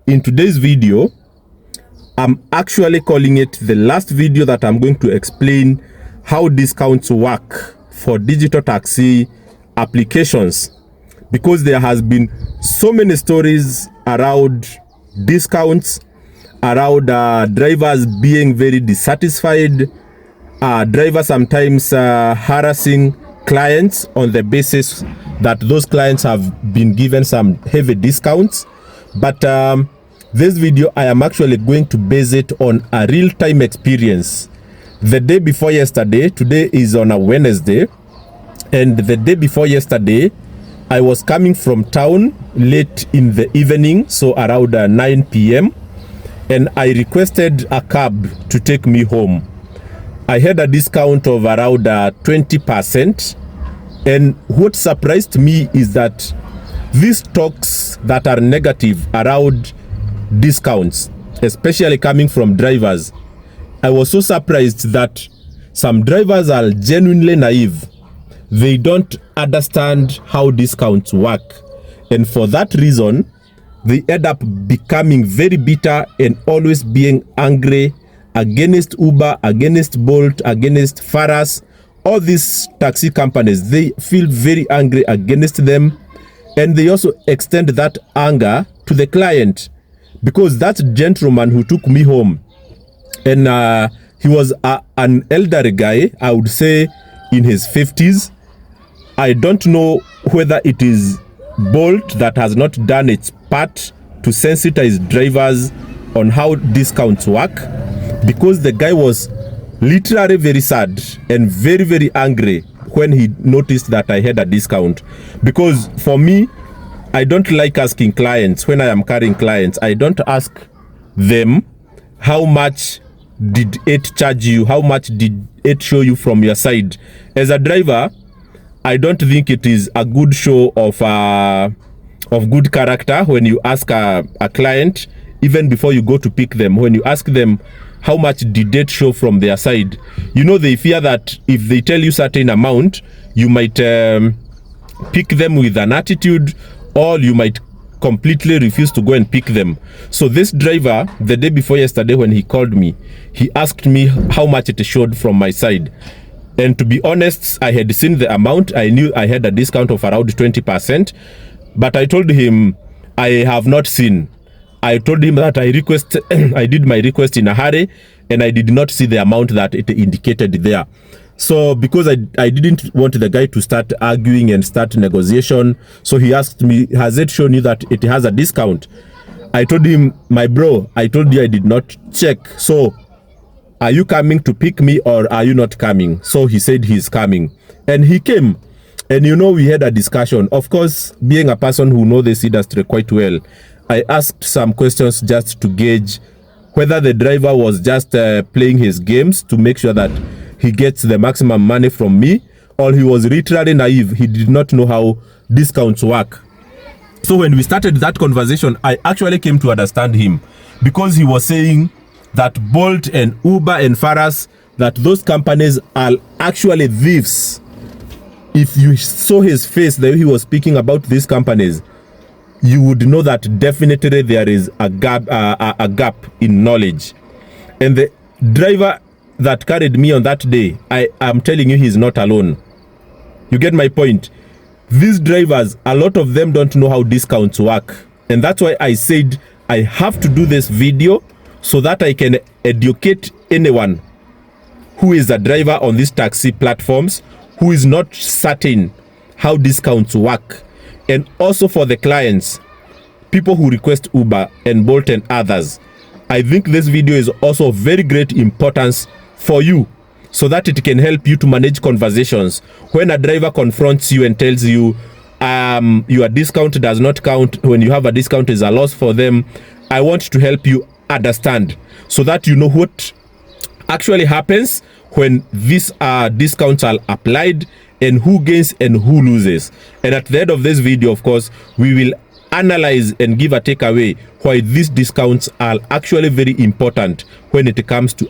in today's video, I'm actually calling it the last video that I'm going to explain how discounts work for digital taxi applications, because there has been so many stories around discounts, around drivers being very dissatisfied, drivers sometimes harassing clients on the basis that those clients have been given some heavy discounts. But this video, I am actually going to base it on a real-time experience. The day before yesterday, today is on a Wednesday, and the day before yesterday, I was coming from town late in the evening, so around 9 p.m., and I requested a cab to take me home. I had a discount of around 20%, and what surprised me is that these talks that are negative around discounts, especially coming from drivers, I was so surprised that some drivers are genuinely naive. They don't understand how discounts work, and for that reason, they end up becoming very bitter and always being angry against Uber, against Bolt, against Faras, all these taxi companies. They feel very angry against them, and they also extend that anger to the client, because that gentleman who took me home, and he was an elderly guy, I would say in his 50s. I don't know whether it is Bolt that has not done its part to sensitize drivers on how discounts work, because the guy was literally very sad and very, very angry when he noticed that I had a discount. Because for me, I don't like asking clients, when I am carrying clients, I don't ask them how much did it charge you, how much did it show you from your side. As a driver, I don't think it is a good show of good character when you ask a client, even before you go to pick them, when you ask them how much did it show from their side. You know, they fear that if they tell you certain amount, you might pick them with an attitude, or you might completely refuse to go and pick them. So this driver, the day before yesterday when he called me, he asked me how much it showed from my side. And to be honest, I had seen the amount. I knew I had a discount of around 20%, but I told him I have not seen. I told him that I did my request in a hurry, and I did not see the amount that it indicated there. So because I didn't want the guy to start arguing and start negotiation, so he asked me, has it shown you that it has a discount? I told him, my bro, I told you I did not check. So are you coming to pick me, or are you not coming? So he said he's coming, and he came. And you know, we had a discussion. Of course, being a person who knows this industry quite well, I asked some questions just to gauge whether the driver was just playing his games to make sure that he gets the maximum money from me, or he was literally naive. He did not know how discounts work. So when we started that conversation, I actually came to understand him, because he was saying that Bolt and Uber and Faras, that those companies are actually thieves. If you saw his face, the way he was speaking about these companies, you would know that definitely there is a gap in knowledge. And the driver that carried me on that day, I am telling you, he's not alone. You get my point? These drivers, a lot of them don't know how discounts work. And that's why I said I have to do this video, so that I can educate anyone who is a driver on these taxi platforms, who is not certain how discounts work. And also for the clients, people who request Uber and Bolt and others, I think this video is also of very great importance for you, so that it can help you to manage conversations. When a driver confronts you and tells you your discount does not count, when you have a discount is a loss for them, I want to help you understand, so that you know what actually happens when these discounts are applied, and who gains and who loses. And at the end of this video, of course, we will analyze and give a takeaway why these discounts are actually very important when it comes to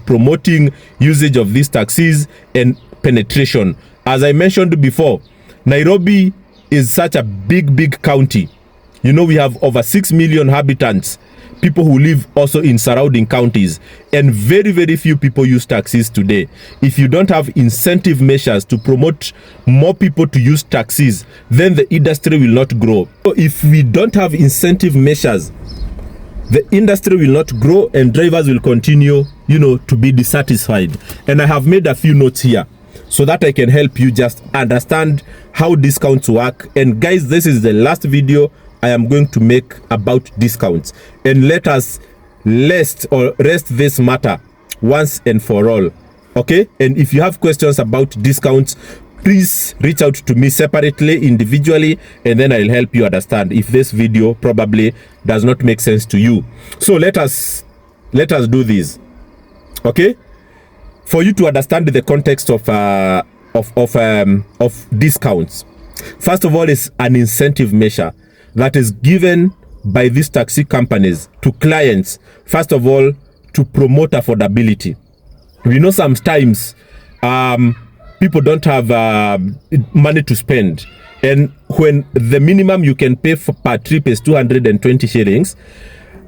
promoting usage of these taxis and penetration. As I mentioned before, Nairobi is such a big county. You know, we have over 6 million inhabitants, people who live also in surrounding counties, and very, very few people use taxis today. If you don't have incentive measures to promote more people to use taxis, then the industry will not grow. So if we don't have incentive measures, the industry will not grow and drivers will continue, you know, to be dissatisfied. And I have made a few notes here so that I can help you just understand how discounts work. And guys, this is the last video I am going to make about discounts. And let us rest this matter once and for all. Okay? And if you have questions about discounts, please reach out to me separately, individually, and then I'll help you understand if this video probably does not make sense to you. So let us do this. Okay? For you to understand the context of discounts, first of all, it's an incentive measure that is given by these taxi companies to clients, first of all, to promote affordability. We know sometimes people don't have money to spend, and when the minimum you can pay for per trip is 220 shillings,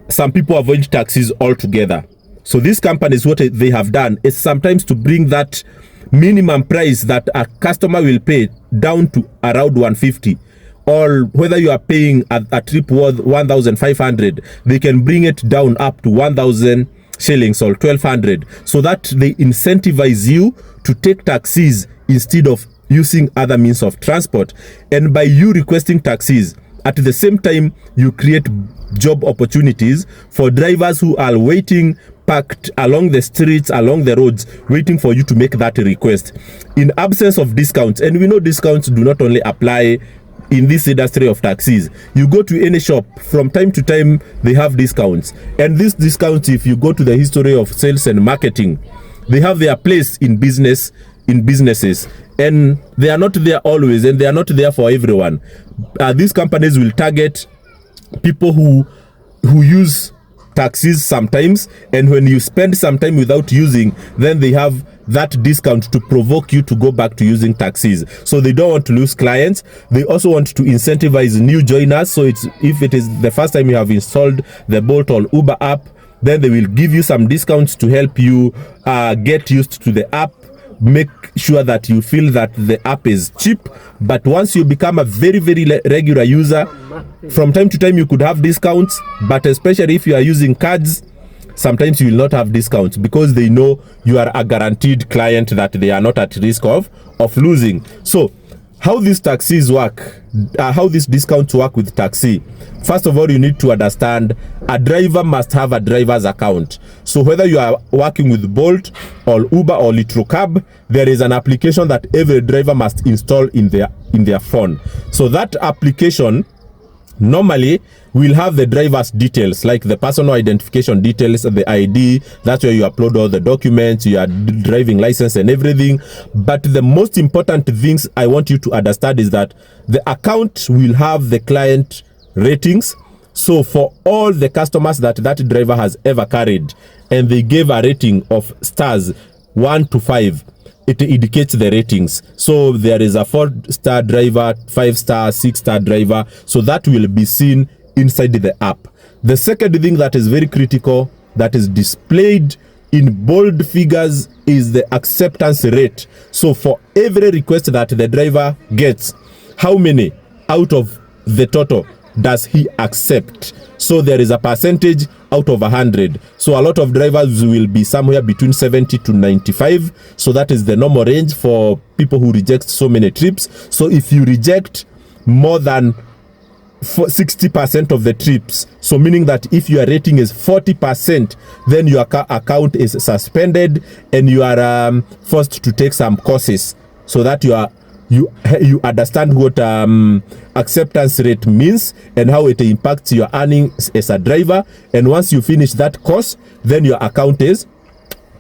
some people avoid taxis altogether. So these companies, what they have done is sometimes to bring that minimum price that a customer will pay down to around 150, or whether you are paying a trip worth 1,500, they can bring it down up to 1,000 shillings or 1,200, so that they incentivize you to take taxis instead of using other means of transport. And by you requesting taxis, at the same time, you create job opportunities for drivers who are waiting parked along the streets, along the roads, waiting for you to make that request. In absence of discounts, and we know discounts do not only apply in this industry of taxis. You go to any shop, from time to time they have discounts, and these discounts, if you go to the history of sales and marketing, they have their place in businesses, and they are not there always, and they are not there for everyone. These companies will target people who use taxis sometimes, and when you spend some time without using, then they have that discount to provoke you to go back to using taxis. So they don't want to lose clients. They also want to incentivize new joiners. So if it is the first time you have installed the Bolt or Uber app, then they will give you some discounts to help you get used to the app, make sure that you feel that the app is cheap. But once you become a very, very regular user, from time to time you could have discounts, but especially if you are using cards, sometimes you will not have discounts, because they know you are a guaranteed client that they are not at risk of losing. So how these taxis work, how these discounts work with taxi. First of all, you need to understand a driver must have a driver's account. So whether you are working with Bolt or Uber or Litrocab, there is an application that every driver must install in their phone. So that application normally will have the driver's details, like the personal identification details, the ID. That's where you upload all the documents, your driving license and everything. But the most important things I want you to understand is that the account will have the client ratings. So for all the customers that driver has ever carried, and they gave a rating of stars 1 to 5, it indicates the ratings. So there is a 4-star driver, 5-star, 6-star driver. So that will be seen inside the app. The second thing that is very critical, that is displayed in bold figures, is the acceptance rate. So for every request that the driver gets, how many out of the total does he accept? So there is a percentage out of 100. So a lot of drivers will be somewhere between 70 to 95. So that is the normal range for people who reject so many trips. So if you reject more than 60% of the trips, so meaning that if your rating is 40%, then your account is suspended, and you are forced to take some courses so that you understand what acceptance rate means and how it impacts your earnings as a driver. And once you finish that course, then your account is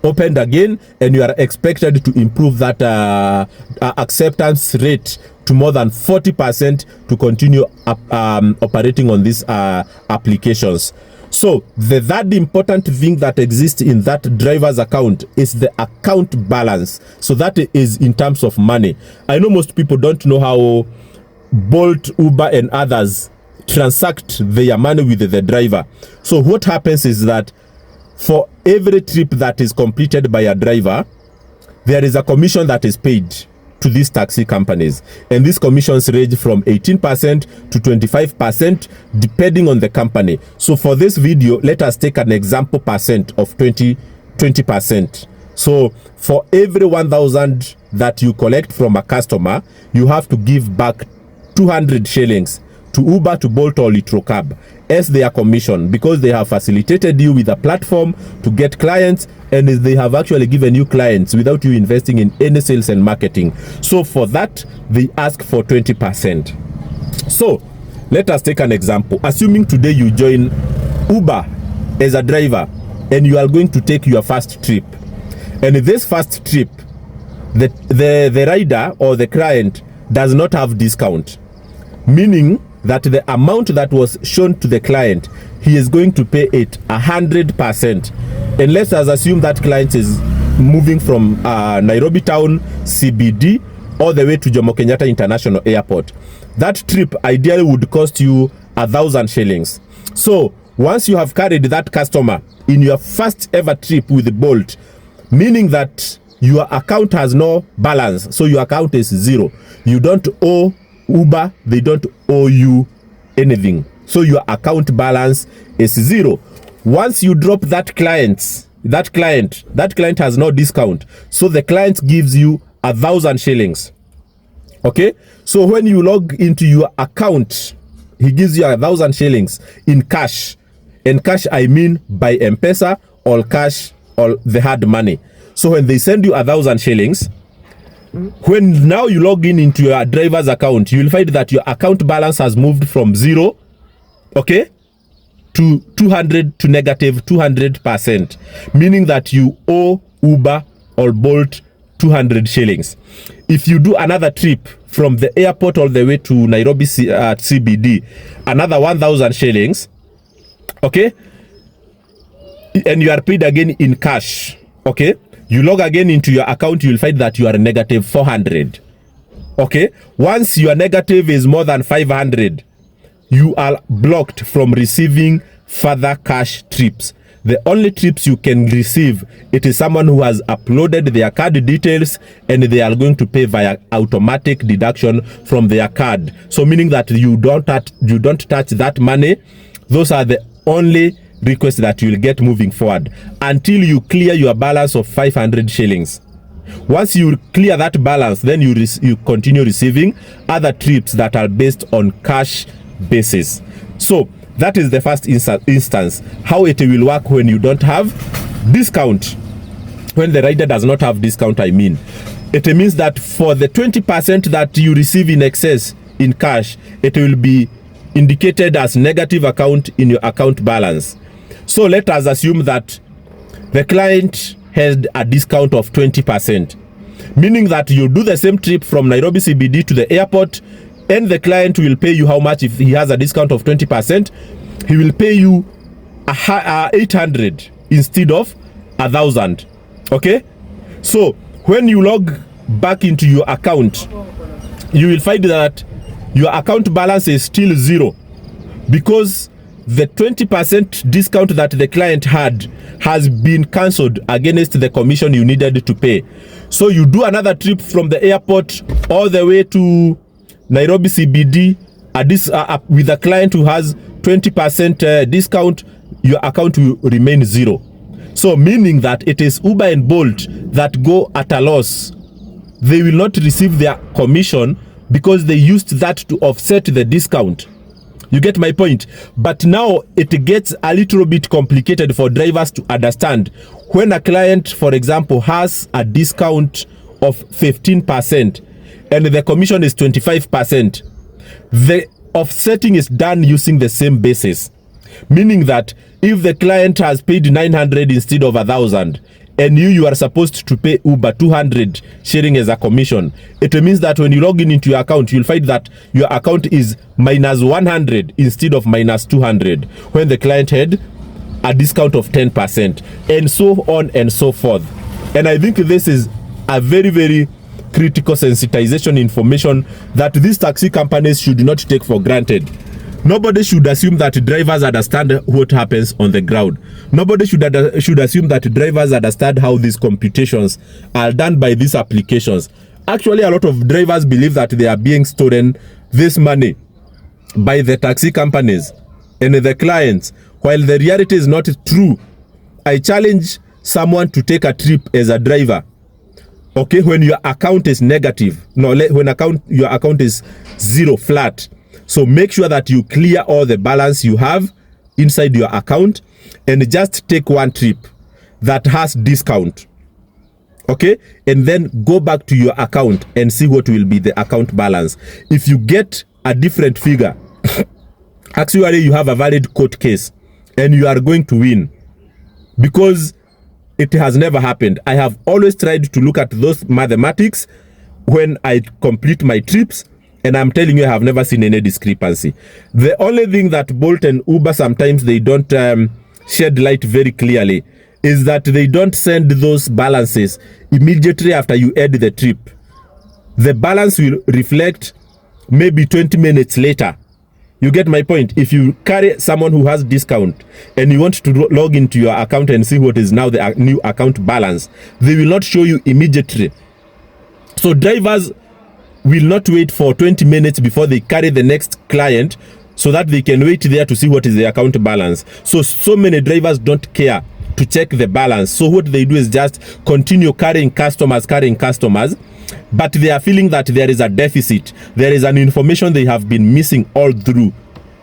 opened again, and you are expected to improve that acceptance rate to more than 40% to continue operating on these applications. So the third important thing that exists in that driver's account is the account balance. So that is in terms of money. I know most people don't know how Bolt, Uber and others transact their money with the driver. So what happens is that for every trip that is completed by a driver, there is a commission that is paid to these taxi companies, and these commissions range from 18% to 25% depending on the company. So for this video, let us take an example percent of 20%. So for every 1,000 that you collect from a customer, you have to give back 200 shillings to Uber, to Bolt, or Litrocab as their commission, because they have facilitated you with a platform to get clients, and they have actually given you clients without you investing in any sales and marketing. So for that, they ask for 20%. So let us take an example. Assuming today you join Uber as a driver and you are going to take your first trip, and this first trip, the rider or the client does not have discount, meaning that the amount that was shown to the client, he is going to pay it 100%. And let's assume that client is moving from Nairobi town CBD all the way to Jomo Kenyatta International Airport. That trip ideally would cost you 1,000 shillings. So once you have carried that customer in your first ever trip with Bolt, meaning that your account has no balance, so your account is zero. You don't owe Uber, they don't owe you anything, so your account balance is zero. Once you drop that client has no discount, so the client gives you 1,000 shillings. Okay, so when you log into your account, he gives you 1,000 shillings in cash. And cash, I mean by M-Pesa or cash or the hard money. So when they send you 1,000 shillings, when now you log into your driver's account, you will find that your account balance has moved from zero, okay, to 200 to negative 200%, meaning that you owe Uber or Bolt 200 shillings. If you do another trip from the airport all the way to Nairobi CBD, another 1,000 shillings, okay, and you are paid again in cash, okay, you log again into your account, you will find that you are negative 400. Okay, once your negative is more than 500, you are blocked from receiving further cash trips. The only trips you can receive, it is someone who has uploaded their card details and they are going to pay via automatic deduction from their card. So meaning that you don't touch that money. Those are the only request that you will get moving forward until you clear your balance of 500 shillings. Once you clear that balance, then you continue receiving other trips that are based on cash basis. So that is the first instance, how it will work when you don't have discount. When the rider does not have discount, I mean, it means that for the 20% that you receive in excess in cash, it will be indicated as negative account in your account balance. So let us assume that the client has a discount of 20%, meaning that you do the same trip from Nairobi CBD to the airport, and the client will pay you how much? If he has a discount of 20%, he will pay you 800 instead of 1,000. Okay, so when you log back into your account, you will find that your account balance is still zero, because the 20% discount that the client had has been cancelled against the commission you needed to pay. So you do another trip from the airport all the way to Nairobi CBD with a client who has 20% discount, your account will remain zero. So meaning that it is Uber and Bolt that go at a loss. They will not receive their commission because they used that to offset the discount. You get my point? But now it gets a little bit complicated for drivers to understand. When a client, for example, has a discount of 15% and the commission is 25%, the offsetting is done using the same basis. Meaning that if the client has paid 900 instead of 1,000, and you are supposed to pay Uber 200 sharing as a commission, it means that when you log into your account, you'll find that your account is minus 100 instead of minus 200 when the client had a discount of 10%, and so on and so forth. And I think this is a very, very critical sensitization information that these taxi companies should not take for granted. Nobody should assume that drivers understand what happens on the ground. Nobody should assume that drivers understand how these computations are done by these applications. Actually, a lot of drivers believe that they are being stolen this money by the taxi companies and the clients, while the reality is not true. I challenge someone to take a trip as a driver, okay, when your account is negative. No, when your account is zero, flat. So make sure that you clear all the balance you have inside your account and just take one trip that has discount, okay, and then go back to your account and see what will be the account balance. If you get a different figure, actually you have a valid court case and you are going to win, because it has never happened. I have always tried to look at those mathematics when I complete my trips, and I'm telling you, I have never seen any discrepancy. The only thing that Bolt and Uber sometimes they don't shed light very clearly is that they don't send those balances immediately after you end the trip. The balance will reflect maybe 20 minutes later. You get my point? If you carry someone who has discount and you want to log into your account and see what is now the new account balance, they will not show you immediately. So drivers will not wait for 20 minutes before they carry the next client so that they can wait there to see what is the account balance. So many drivers don't care to check the balance. So what they do is just continue carrying customers, but they are feeling that there is a deficit. There is an information they have been missing all through,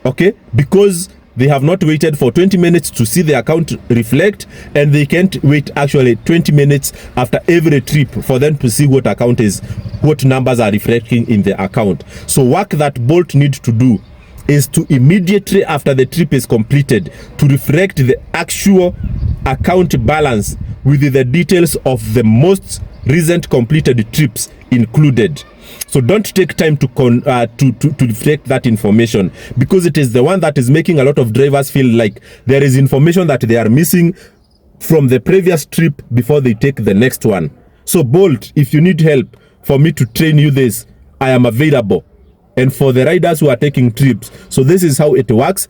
okay? Because they have not waited for 20 minutes to see the account reflect, and they can't wait actually 20 minutes after every trip for them to see what account is, what numbers are reflecting in the account. So work that Bolt needs to do is to immediately after the trip is completed to reflect the actual account balance with the details of the most recent completed trips included. So don't take time to reflect that information, because it is the one that is making a lot of drivers feel like there is information that they are missing from the previous trip before they take the next one. So Bolt, if you need help for me to train you this, I am available. And for the riders who are taking trips, so this is how it works.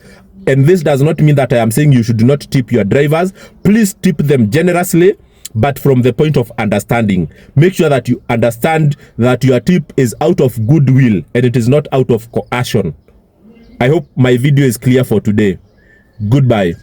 And this does not mean that I am saying you should not tip your drivers. Please tip them generously, but from the point of understanding. Make sure that you understand that your tip is out of goodwill and it is not out of coercion. I hope my video is clear for today. Goodbye.